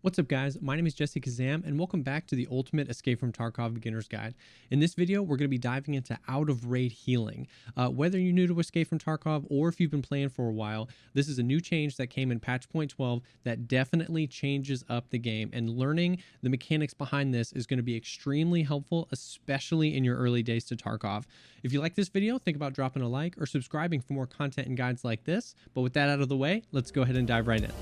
What's up guys, my name is Jessekazam and welcome back to the Ultimate Escape from Tarkov Beginner's Guide. In this video, we're going to be diving into out of raid healing. Whether you're new to Escape from Tarkov or if you've been playing for a while, this is a new change that came in patch point 12 that definitely changes up the game, and learning the mechanics behind this is going to be extremely helpful, especially in your early days to Tarkov. If you like this video, think about dropping a like or subscribing for more content and guides like this. But with that out of the way, let's go ahead and dive right in.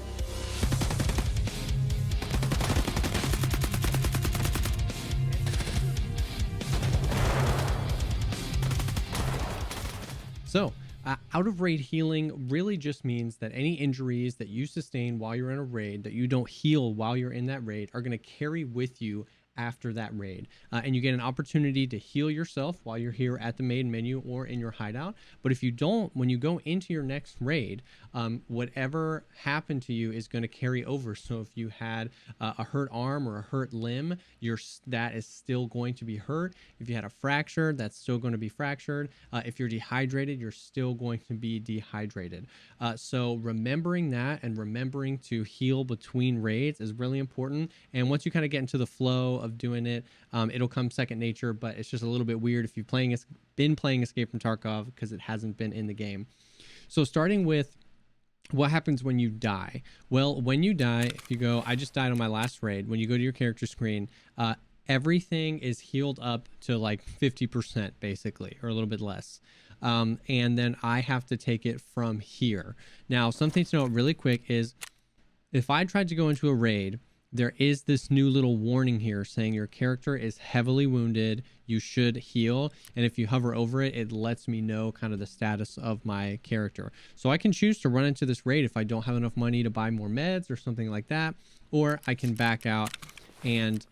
So, out of raid healing really just means that any injuries that you sustain while you're in a raid that you don't heal while you're in that raid are going to carry with you after that raid, and you get an opportunity to heal yourself while you're here at the main menu or in your hideout. But if you don't, when you go into your next raid, whatever happened to you is going to carry over. So if you had a hurt arm or a hurt limb, that is still going to be hurt. If you had a fracture, that's still going to be fractured. If you're dehydrated, you're still going to be dehydrated. So remembering that and remembering to heal between raids is really important. And once you kind of get into the flow of doing it, it'll come second nature. But it's just a little bit weird if you've been playing Escape from Tarkov because it hasn't been in the game. So starting with what happens when you die. Well, when you die, if you go, I just died on my last raid. When you go to your character screen, everything is healed up to like 50% basically, or a little bit less. And then I have to take it from here. Now, something to note really quick is if I tried to go into a raid, there is this new little warning here saying your character is heavily wounded, you should heal. And if you hover over it, it lets me know kind of the status of my character. So I can choose to run into this raid if I don't have enough money to buy more meds or something like that, or I can back out and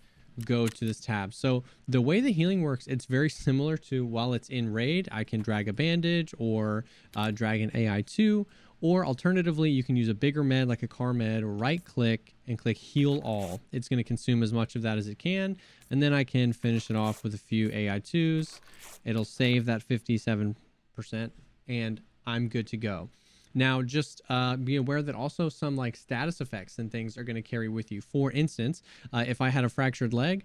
go to this tab. So the way the healing works, it's very similar to while it's in raid. I can drag a bandage or drag an AI2, or alternatively, you can use a bigger med like a car med, or right click and click heal all. It's going to consume as much of that as it can. And then I can finish it off with a few AI2s. It'll save that 57% and I'm good to go. Now, just be aware that also some like status effects and things are going to carry with you. For instance, if I had a fractured leg,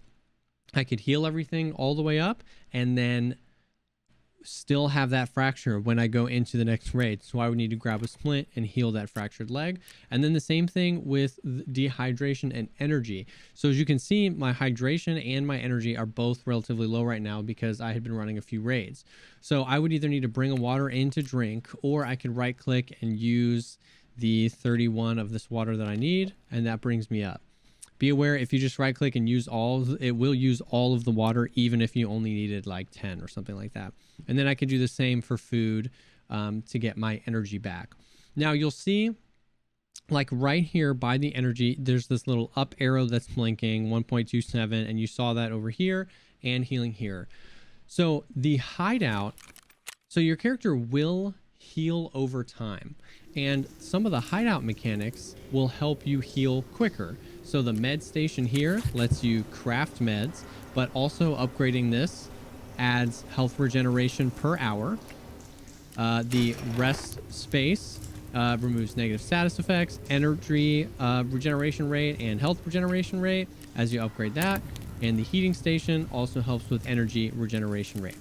I could heal everything all the way up and then still have that fracture when I go into the next raid. So I would need to grab a splint and heal that fractured leg. And then the same thing with dehydration and energy. So as you can see, my hydration and my energy are both relatively low right now because I had been running a few raids. So I would either need to bring a water in to drink, or I could right click and use the 31 of this water that I need, and that brings me up. Be aware, if you just right click and use all, it will use all of the water, even if you only needed like 10 or something like that. And then I could do the same for food to get my energy back. Now you'll see like right here by the energy, there's this little up arrow that's blinking 1.27, and you saw that over here and healing here. So the hideout, so your character will heal over time, and some of the hideout mechanics will help you heal quicker. So the med station here lets you craft meds, but also upgrading this adds health regeneration per hour. The rest space removes negative status effects, energy regeneration rate, and health regeneration rate as you upgrade that. And the heating station also helps with energy regeneration rate.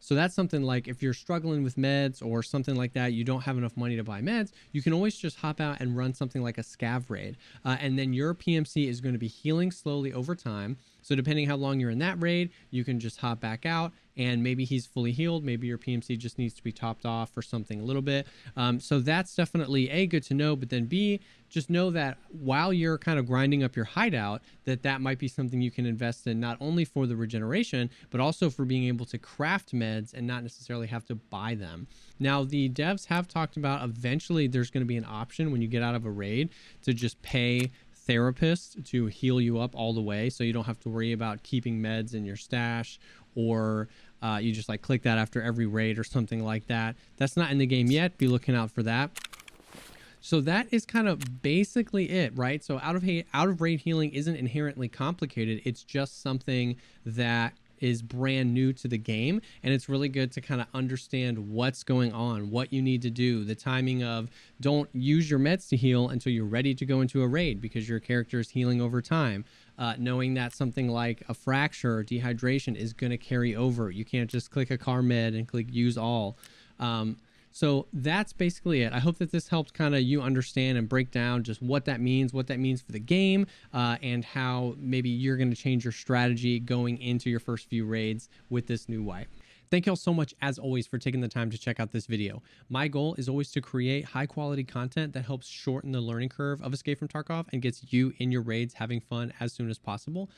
So that's something like if you're struggling with meds or something like that, you don't have enough money to buy meds, you can always just hop out and run something like a scav raid. And then your PMC is going to be healing slowly over time. So depending how long you're in that raid, you can just hop back out and maybe he's fully healed. Maybe your PMC just needs to be topped off or something a little bit. So that's definitely A, good to know, but then B, just know that while you're kind of grinding up your hideout, that might be something you can invest in, not only for the regeneration, but also for being able to craft meds and not necessarily have to buy them. Now, the devs have talked about eventually there's going to be an option when you get out of a raid to just pay therapists to heal you up all the way, so you don't have to worry about keeping meds in your stash, or you just like click that after every raid or something like that. That's not in the game yet. Be looking out for that. So that is kind of basically it, right? So out of raid healing isn't inherently complicated. It's just something that is brand new to the game, and it's really good to kind of understand what's going on, what you need to do, the timing of don't use your meds to heal until you're ready to go into a raid because your character is healing over time. Knowing that something like a fracture or dehydration is going to carry over. You can't just click a car med and click use all. So that's basically it. I hope that this helps kind of you understand and break down just what that means for the game, and how maybe you're going to change your strategy going into your first few raids with this new wipe. Thank you all so much, as always, for taking the time to check out this video. My goal is always to create high quality content that helps shorten the learning curve of Escape from Tarkov and gets you in your raids having fun as soon as possible.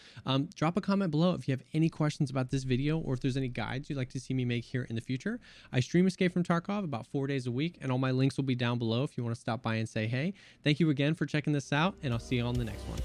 Drop a comment below if you have any questions about this video, or if there's any guides you'd like to see me make here in the future. I stream Escape from Tarkov about 4 days a week, and all my links will be down below if you want to stop by and say hey. Thank you again for checking this out, and I'll see you on the next one.